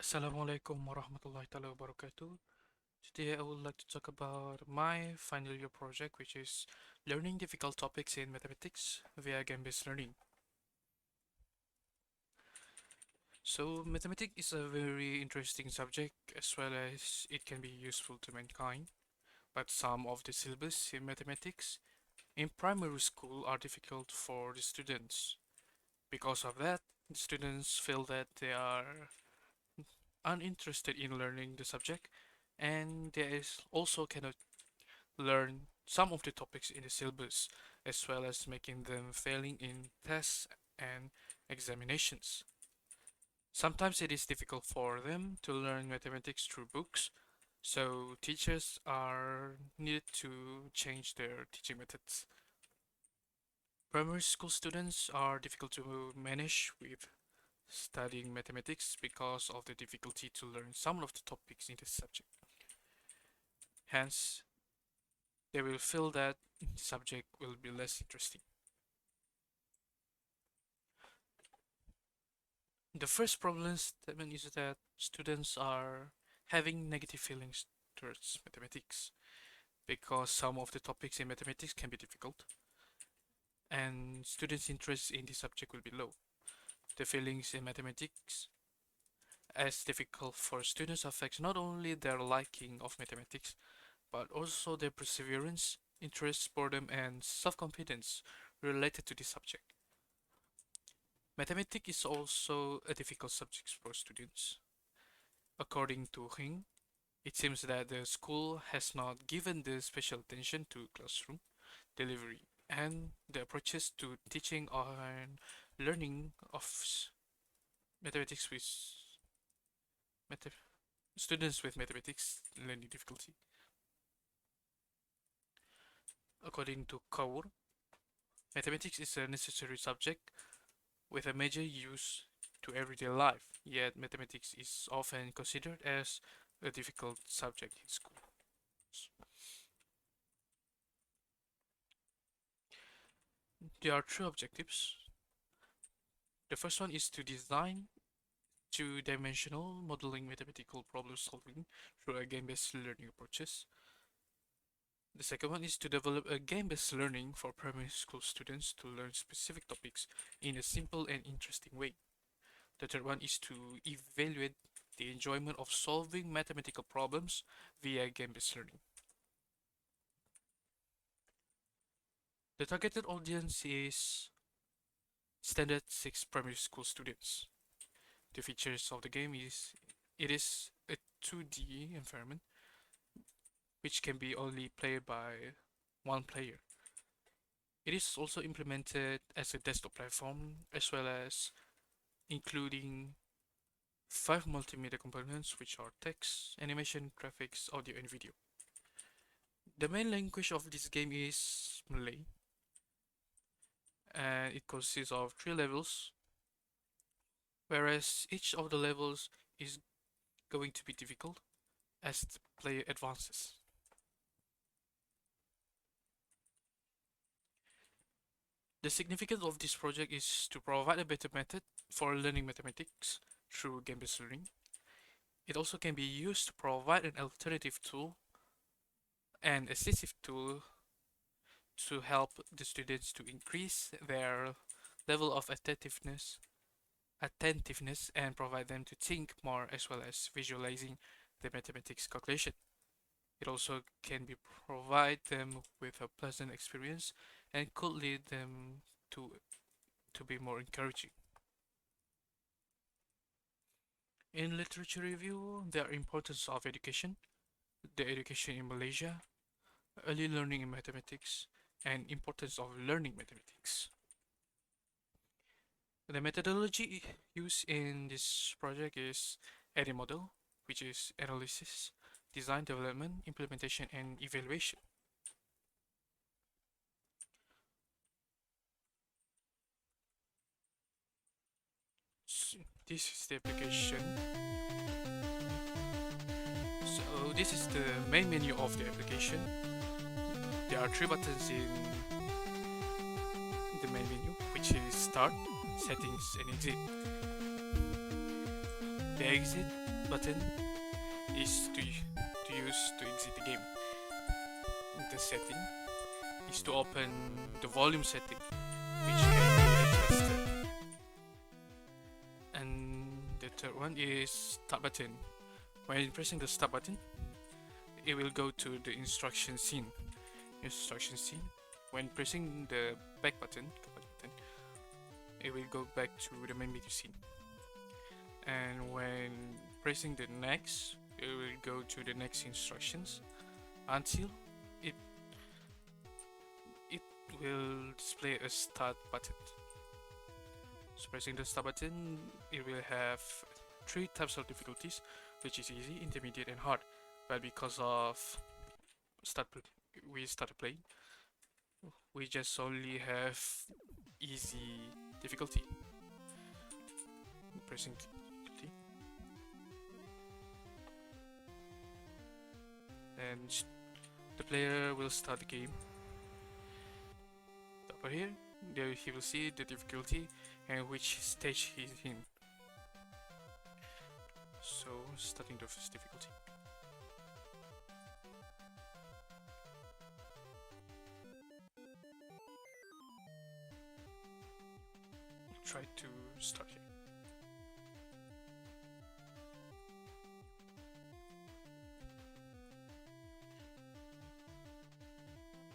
Assalamualaikum warahmatullahi taala wabarakatuh. Today I would like to talk about my final year project, which is learning difficult topics in mathematics via game-based learning. So mathematics is a very interesting subject as well as it can be useful to mankind, but some of the syllabus in mathematics in primary school are difficult for the students. Because of that, the students feel that they are uninterested in learning the subject and there is also cannot learn some of the topics in the syllabus, as well as making them failing in tests and examinations. Sometimes it is difficult for them to learn mathematics through books, so teachers are needed to change their teaching methods. Primary school students are difficult to manage with studying mathematics because of the difficulty to learn some of the topics in the subject. Hence, they will feel that the subject will be less interesting. The first problem statement is that students are having negative feelings towards mathematics because some of the topics in mathematics can be difficult and students' interest in the subject will be low. The feelings in mathematics as difficult for students affects not only their liking of mathematics but also their perseverance, interest, boredom, and self-confidence related to the subject. Mathematics is also a difficult subject for students. According to Hing, it seems that the school has not given the special attention to classroom delivery and the approaches to teaching and learning of mathematics with math- students with mathematics learning difficulty. According to Kaur, mathematics is a necessary subject with a major use to everyday life, yet mathematics is often considered as a difficult subject in school. There are three objectives. The first one is to design two-dimensional modeling mathematical problem solving through a game-based learning approaches. The second one is to develop a game-based learning for primary school students to learn specific topics in a simple and interesting way. The third one is to evaluate the enjoyment of solving mathematical problems via game-based learning. The targeted audience is standard 6 primary school students. The features of the game is it is a 2D environment which can be only played by one player. It is also implemented as a desktop platform as well as including 5 multimedia components which are text, animation, graphics, audio and video. The main language of this game is Malay and it consists of 3 levels, whereas each of the levels is going to be difficult as the player advances. The significance of this project is to provide a better method for learning mathematics through game-based learning. It also can be used to provide an alternative tool and assistive tool to help the students to increase their level of attentiveness and provide them to think more as well as visualizing the mathematics calculation. It also can be provide them with a pleasant experience and could lead them to to be more encouraging. In literature review, the importance of education, the education in Malaysia, early learning in mathematics, and importance of learning mathematics. The methodology used in this project is ADDIE model, which is analysis, design development, implementation, and evaluation. So this is the application. So this is the main menu of the application. There are three buttons in the main menu, which is Start, Settings, and Exit. The exit button is to use to exit the game. The setting is to open the volume setting, which can be adjusted. And the third one is start button. When pressing the start button, it will go to the instruction scene. When pressing the back button, it will go back to the main menu scene. And when pressing the next, it will go to the next instructions until it will display a start button. So pressing the start button, it will have 3 types of difficulties, which is easy, intermediate, and hard. But because of we started playing, we just only have easy difficulty. Pressing difficulty, and the player will start the game. Over here, there he will see the difficulty and which stage he's in. So, starting the first difficulty. Try to start here.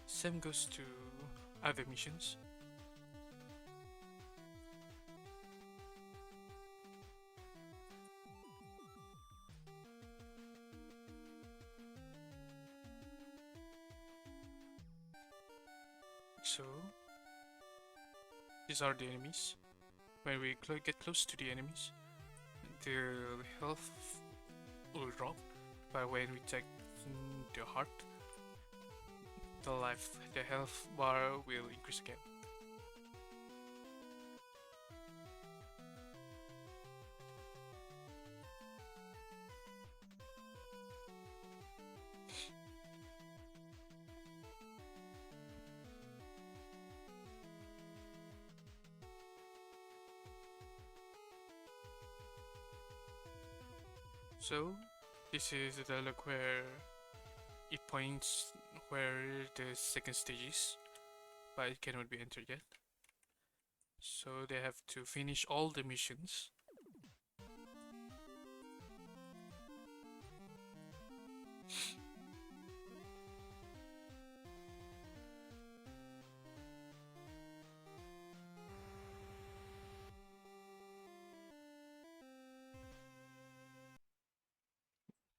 Same goes to other missions. So, these are the enemies. When we get close to the enemies, the health will drop, but when we take the heart, the health bar will increase again. So, this is the dialogue where it points where the second stage is, but it cannot be entered yet. So they have to finish all the missions.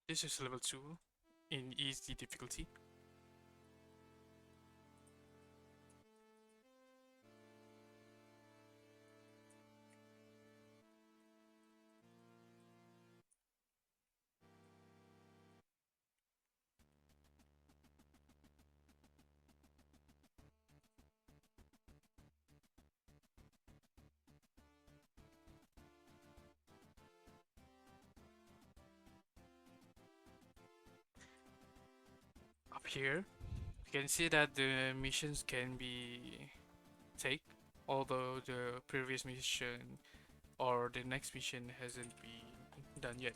This is level 2 in easy difficulty. Up here, you can see that the missions can be take, although the previous mission or the next mission hasn't been done yet.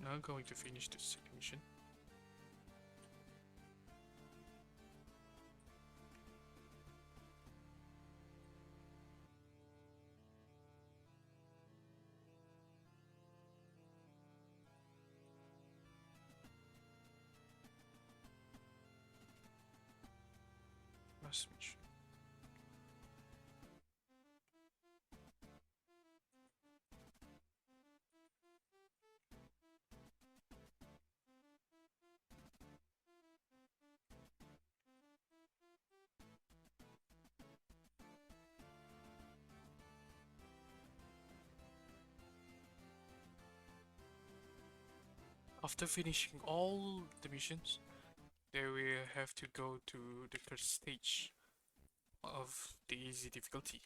Now I'm going to finish the second mission. Last mission. After finishing all the missions, they will have to go to the third stage of the easy difficulty.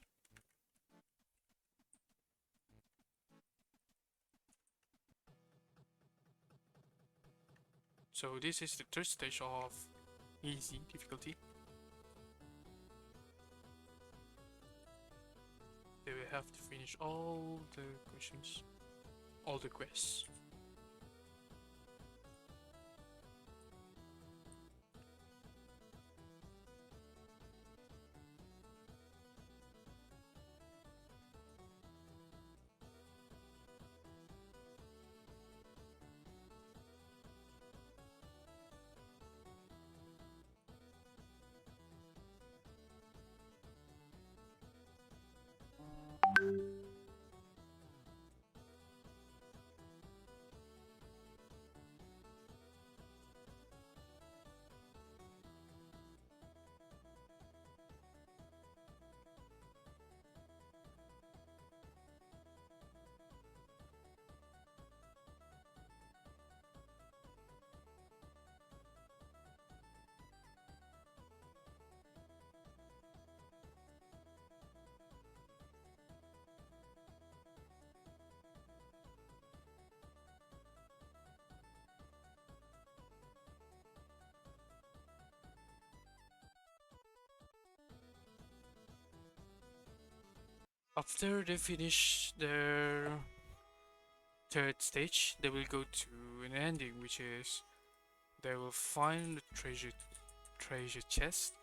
So this is the third stage of easy difficulty. have to finish all the questions, all the quests. After they finish their third stage, they will go to an ending, which is they will find the treasure chest,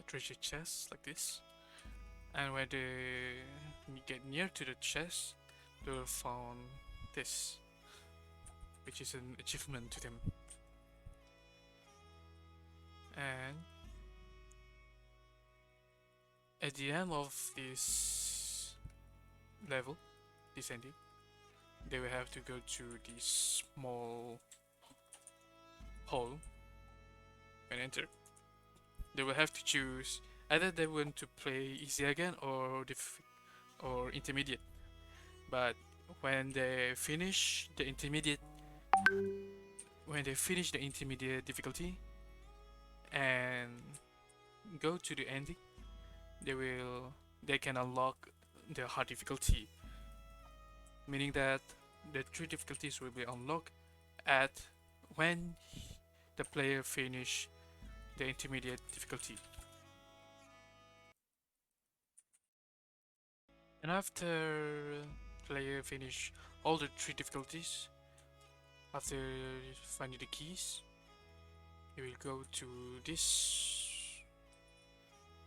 a treasure chest like this, and when they get near to the chest, they will find this, which is an achievement to them. And at the end of this level, this ending, they will have to go to this small hall and enter. They will have to choose either they want to play easy again or intermediate. But when they finish the intermediate, when they finish the intermediate difficulty and go to the ending, they can unlock the hard difficulty, meaning that the three difficulties will be unlocked at when the player finish the intermediate difficulty. And after player finish all the three difficulties, after finding the keys, you will go to this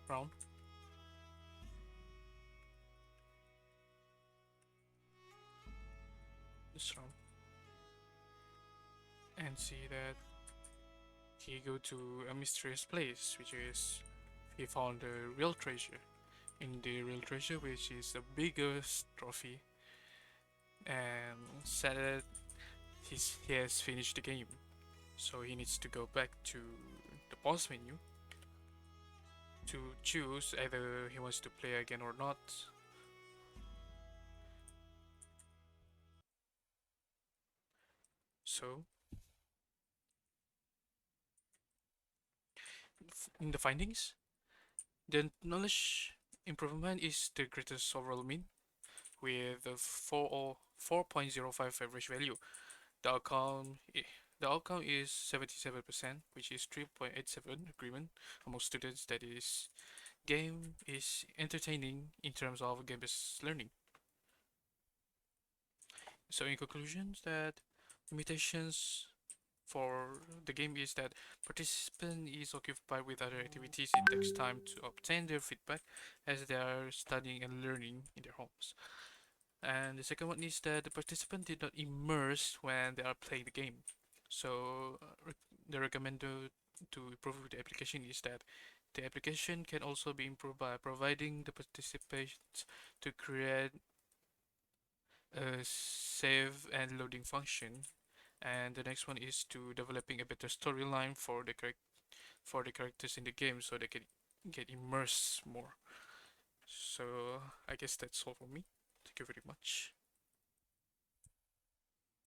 round. This round. And see that he go to a mysterious place, which is he found the real treasure. In the real treasure, which is the biggest trophy, and said that he has finished the game, so he needs to go back to the boss menu to choose either he wants to play again or not. So, in the findings, the knowledge improvement is the greatest overall mean with a 4.05 average value. The outcome, the outcome is 77%, which is 3.87 agreement among students that is game is entertaining in terms of game-based learning. So in conclusion, that limitations for the game is that participant is occupied with other activities. It takes time to obtain their feedback as they are studying and learning in their homes. And the second one is that the participant did not immerse when they are playing the game. So the recommended to improve the application is that the application can also be improved by providing the participants to create a save and loading function. And the next one is to developing a better storyline for the characters in the game so they can get immersed more. So I guess that's all for me. Thank you very much.